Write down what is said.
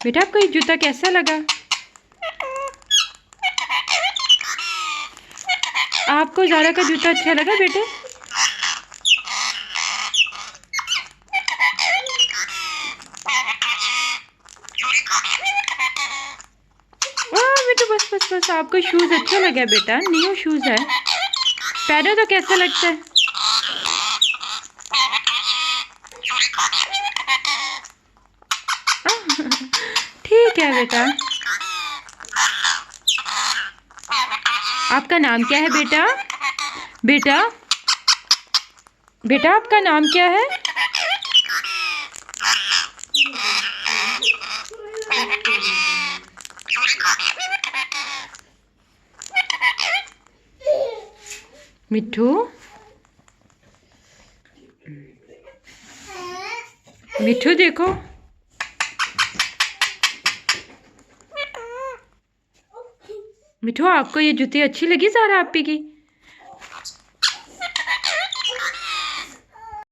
बेटा आपको ये जूता कैसा लगा? आपको ज़ारा का जूता अच्छा लगा बेटे? बेटा बस बस बस, आपको शूज़ अच्छा लगा बेटा? न्यू शूज़ है, पहनो तो कैसा लगता है? ठीक है बेटा। आपका नाम क्या है बेटा? बेटा बेटा आपका नाम क्या है? मिठू, मिठू देखो। मिठू आपको ये जूती अच्छी लगी ज़ारा आपी की?